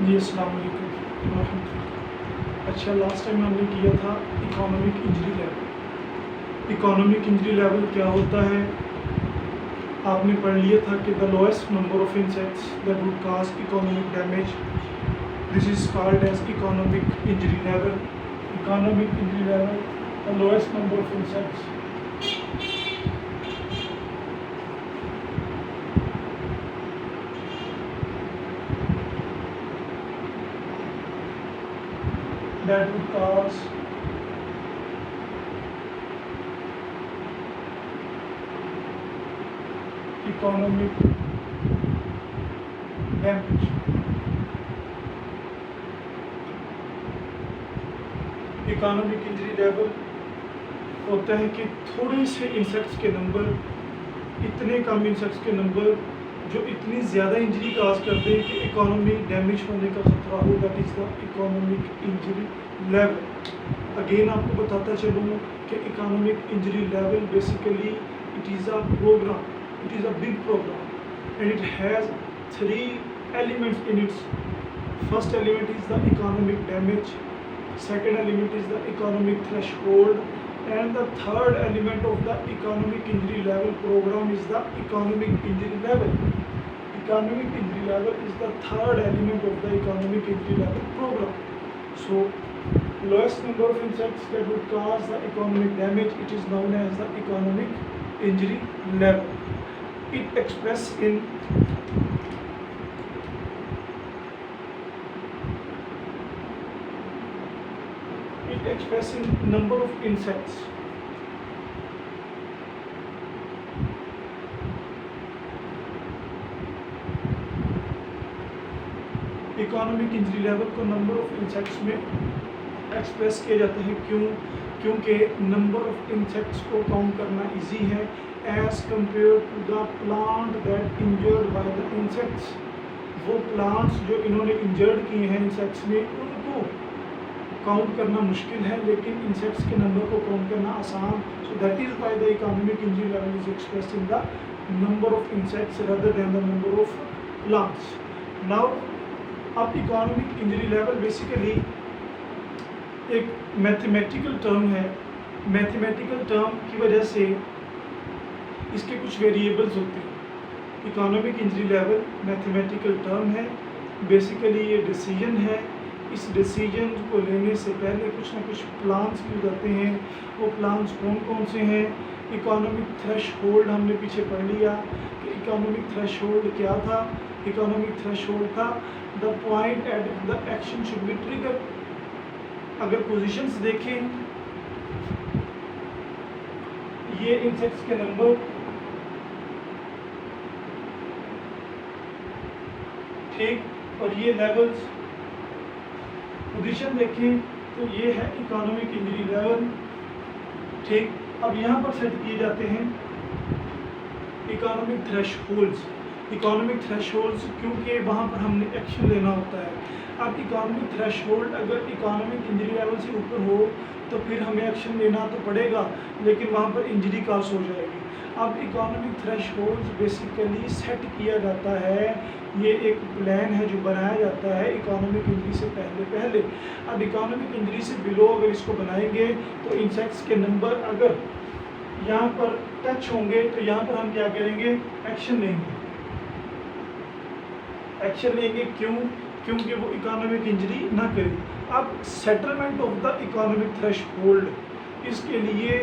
जी अस्सलाम वालेकुम। अच्छा, लास्ट टाइम हमने किया था economic injury level. Economic injury level क्या होता है आपने पढ़ लिया था कि the lowest number of insects that would cause economic damage, this is called as economic injury level. Economic injury level, the lowest number of insects that would cause economic damage। Economic injury level होता है कि थोड़े से insects के number, इतने कम insects के number जो इतनी ज़्यादा इंजरी काज कर दें कि इकोनॉमी डैमेज होने का खतरा हो, that is the economic injury level. Again आपको बताता चलूँ कि economic injury level basically it is a programme, it is a big programme and it has 3 elements in its। First element is the economic damage, second element is the economic threshold, and the third element of the economic injury level program is the economic injury level। Economic injury level is the third element of the economic injury level program। So lowest number of insects that would cause the economic damage, it is known as the economic injury level। It expressed in number of insects। Economic injury level को number of insects में express किया जाता है। क्योंकि number of insects को count करना easy है as compare to the plant that injured by the insects. वो प्लांट्स जो इन्होंने इंजर्ड किए हैं इंसेक्ट्स में, उनको काउंट करना मुश्किल है, लेकिन इंसेक्ट्स के नंबर को काउंट करना आसान। So that is why the economic injury level is expressed in the number of insects rather than the number of plants. Now अब इकोनॉमिक इंजरी लेवल बेसिकली एक मैथमेटिकल टर्म है। Mathematical term की वजह से इसके कुछ वेरिएबल्स होते हैं। Economic injury level mathematical term है, बेसिकली ये डिसीजन है। इस डिसीजन को लेने से पहले कुछ ना कुछ प्लान्स किए जाते हैं। वो प्लान्स कौन कौन से हैं? इकोनॉमिक थ्रेशहोल्ड हमने पीछे पढ़ लिया कि इकोनॉमिक थ्रेशहोल्ड क्या था। इकोनॉमिक थ्रेशहोल्ड था the point at the action should be trigger. अगर पोजीशंस देखें, ये इंसेक्ट्स के नंबर, ठीक, और ये लेवल्स। पोजीशन देखें तो ये है इकोनॉमिक इंजरी लेवल, ठीक। अब यहाँ पर सेट किए जाते हैं इकोनॉमिक थ्रेशहोल्ड्स। इकोनॉमिक थ्रेशहोल्ड्स क्योंकि वहाँ पर हमने एक्शन लेना होता है। अब इकोनॉमिक थ्रेशहोल्ड अगर इकोनॉमिक इंजरी लेवल से ऊपर हो तो फिर हमें एक्शन लेना तो पड़ेगा, लेकिन वहाँ पर इंजरी काज हो जाएगी। अब इकोनॉमिक थ्रेशहोल्ड्स बेसिकली सेट किया जाता है, ये एक प्लान है जो बनाया जाता है इकोनॉमिक इंजरी से पहले। अब इकोनॉमिक इंजरी से बिलो अगर इसको बनाएंगे तो इंसेक्ट्स के नंबर अगर यहाँ पर टच होंगे तो यहाँ पर हम क्या करेंगे? एक्शन लेंगे। एक्शन लेंगे क्योंकि वो इकोनॉमिक इंजरी ना करे। अब settlement of the economic threshold, इसके लिए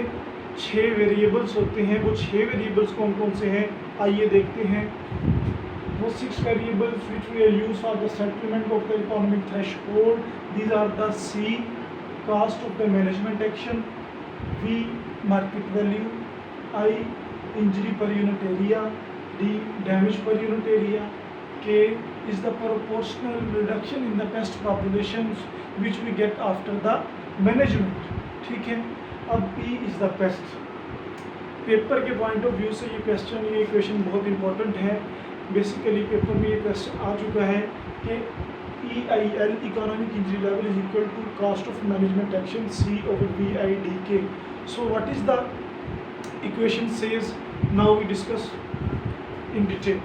6 वेरिएबल्स होते हैं। वो 6 वेरिएबल्स कौन कौन से हैं आइए देखते हैं। वो 6 variables which we use for the settlement of the economic threshold, these are the C, cost of the management action, V, market value, I, injury per unit area, D, damage per unit area, K is the proportional reduction in the pest populations which we get after the management, ठीक है। अब P is the pest। Paper के point of view से ये equation बहुत important है। Basically paper में ये क्वेश्चन आ चुका है कि EIL economic injury level is equal to cost of management action C over VIDK। So what is the equation says, now we discuss in detail।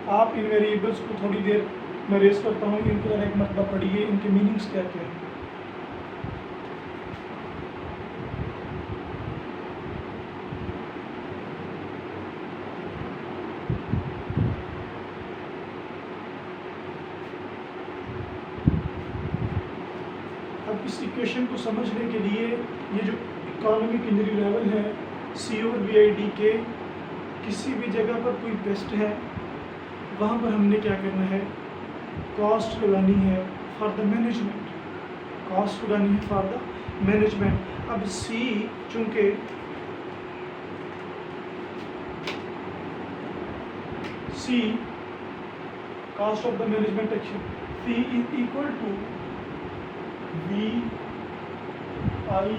आप इन वेरिएबल्स को थोड़ी देर मैं रेस करता हूँ, इनको जरा एक मरतबा पढ़िए, इनके मीनिंग्स क्या क्या हैं। अब इस इक्वेशन को समझने के लिए ये जो इकोनॉमिक इंजरी लेवल है सी और वी आई डी के किसी भी जगह पर कोई पेस्ट है वहाँ पर हमने क्या करना है, कॉस्ट लगानी है फॉर द मैनेजमेंट, कॉस्ट लगानी है फॉर द मैनेजमेंट। अब सी चूँकि C cost of the management action C is equal to V I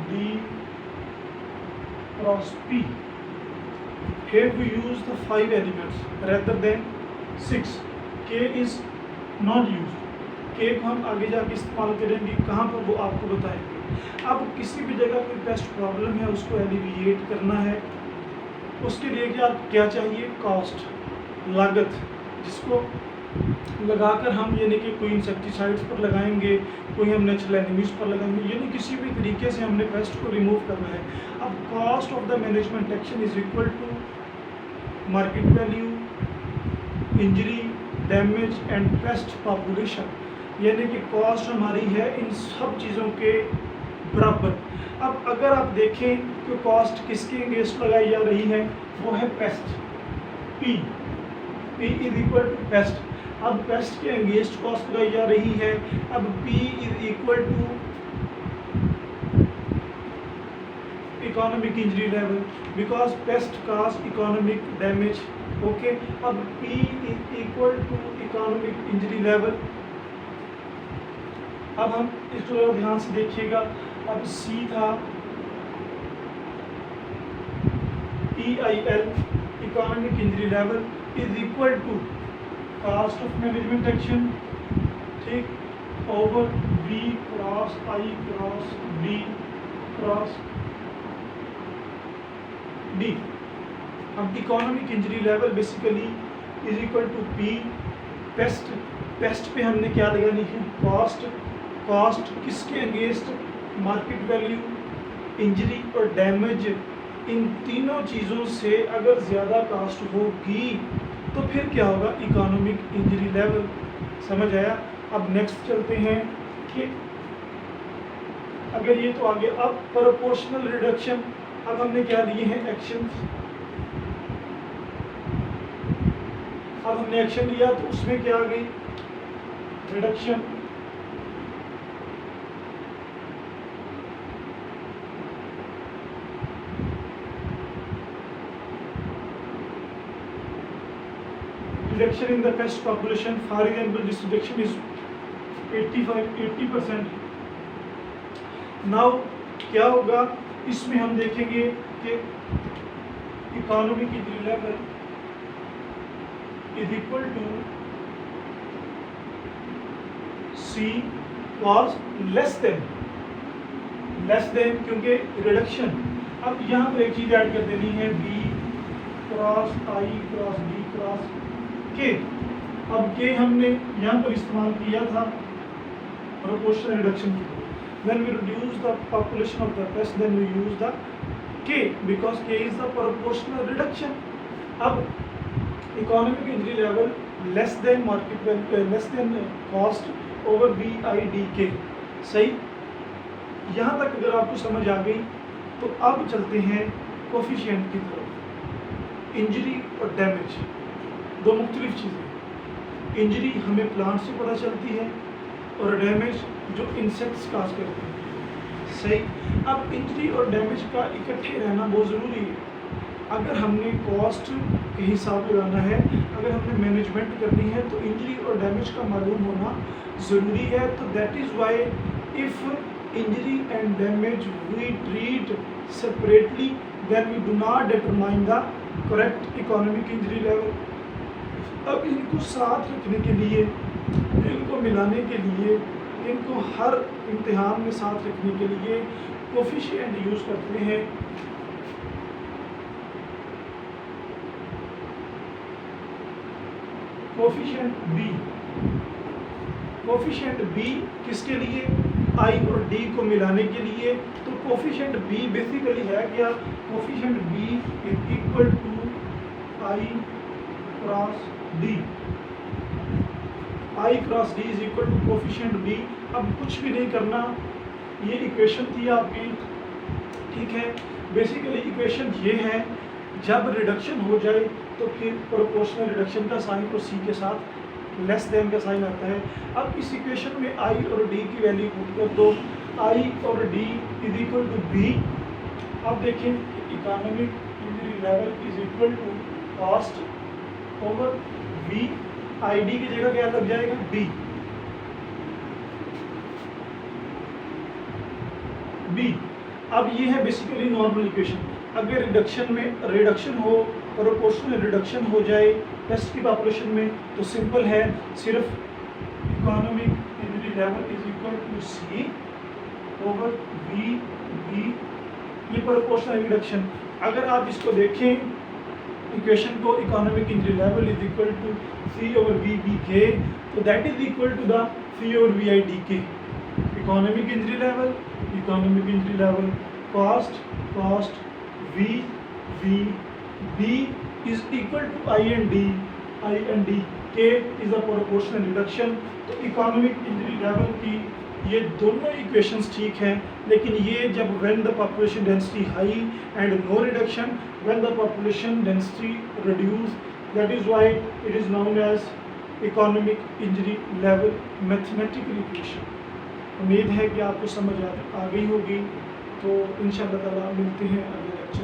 D cross P. Here we use the 5 elements rather than 6. K is not used. K को हम आगे जाके इस्तेमाल करेंगे, कहाँ पर वो आपको बताएंगे। अब किसी भी जगह कोई पेस्ट प्रॉब्लम है उसको एलिविएट करना है, उसके लिए क्या चाहिए, कॉस्ट, लागत, जिसको लगाकर हम यानी कि कोई इंसेक्टिसाइड्स पर लगाएंगे, कोई हम नेचुरल एनिमीज पर लगाएंगे, यानी किसी भी तरीके से हमने पेस्ट को रिमूव करना है। अब cost of the management action is equal to market value, injury, damage and pest population, यानी कि कॉस्ट हमारी है इन सब चीज़ों के बराबर। अब अगर आप देखें कि कॉस्ट किसके अगेंस्ट लगाई जा रही है, वो है pest, P is equal to pest. अब पेस्ट के अगेंस्ट कॉस्ट लगाई जा रही है, अब P is equal to economic injury level because pest cause economic damage. Okay, अब P is equal to economic injury level. अब हम इसको ध्यान से देखिएगा, अब C था EIL economic injury level is equal to cost of management action, ठीक, over V cross I cross D cross D। अब economic injury level basically is equal to P pest पे हमने क्या लगानी है, कॉस्ट किसके अगेंस्ट, मार्केट वैल्यू, इंजरी और damage. इन तीनों चीज़ों से अगर ज़्यादा कॉस्ट होगी तो फिर क्या होगा, इकोनॉमिक इंजरी लेवल। समझ आया। अब नेक्स्ट चलते हैं कि अगर ये तो आगे, अब प्रोपोर्शनल रिडक्शन। अब हमने क्या लिए हैं, एक्शन। अब हमने एक्शन लिया तो उसमें क्या आ गई, reduction. Reduction in the pest population, for example, this reduction is 80%. Now क्या होगा, इसमें हम देखेंगे कि economic injury level is equal to C was less than क्योंकि रिडक्शन। अब यहाँ पर एक चीज़ ऐड कर देनी है, B cross I cross D cross K। अब K हमने यहाँ पर इस्तेमाल किया था प्रोपोर्शनल रिडक्शन के लिए। When we reduce the population of the pest, then we use the K because K is the proportional reduction. अब economic injury level less than market value, less than cost over VIDK। सही, यहाँ तक अगर आपको समझ आ गई तो अब चलते हैं कोफिशिएंट की तरफ। इंजरी और डैमेज दो मुख्तलिफ चीज़ें। इंजरी हमें प्लांट से पता चलती है और डैमेज जो इंसेक्ट्स काज करते हैं। सही, अब इंजरी और डैमेज का इकट्ठे रहना बहुत ज़रूरी है। अगर हमने कॉस्ट के हिसाब लगाना है, अगर हमने मैनेजमेंट करनी है तो इंजरी और डैमेज का मालूम होना ज़रूरी है। तो that is why if injury and damage we treat separately then we do not determine the correct economic injury level. अब इनको साथ रखने के लिए, इनको मिलाने के लिए, इनको हर इम्तिहान में साथ रखने के लिए कोफिशिएंट यूज़ करते हैं। कोफिशिएंट बी, कोफिशिएंट बी किसके लिए, आई और डी को मिलाने के लिए। तो कोफिशिएंट बी बेसिकली है क्या, coefficient B is equal to I cross D, I cross D is equal to coefficient B. अब कुछ भी नहीं करना, ये इक्वेशन थी आपकी, ठीक है। बेसिकली इक्वेशन ये है, जब रिडक्शन हो जाए तो फिर प्रोपोर्शनल रिडक्शन का साइन और सी के साथ लेस देन का साइन आता है। अब इस इक्वेशन में आई और डी की वैल्यू पुट कर दो, आई और D is equal to B. अब देखें economic injury level is equal to cost over V, I D की जगह क्या लग जाएगा, बी, बी। अब ये है बेसिकली नॉर्मल इक्वेशन। अगर रिडक्शन हो, प्रोपोर्शनल रिडक्शन हो जाए टेस्ट की पॉपुलेशन में, तो सिंपल है, सिर्फ economic injury level is equal to C over V B, ये प्रोपोर्शनल रिडक्शन। अगर आप इसको देखें इक्वेशन को, economic injury level is equal to C over V B के, तो that is equal to the C over V I D के। Economic injury level cost V B is equal to I and D के इज a proportional reduction. तो economic injury level की ये दोनों equations ठीक हैं, लेकिन ये जब when the population density high and no reduction, when the population density reduce, that is why it is known as economic injury level mathematical equation. उम्मीद है कि आपको समझ आ गई होगी। तो इंशाअल्लाह ताला मिलते हैं अगले लेक्चर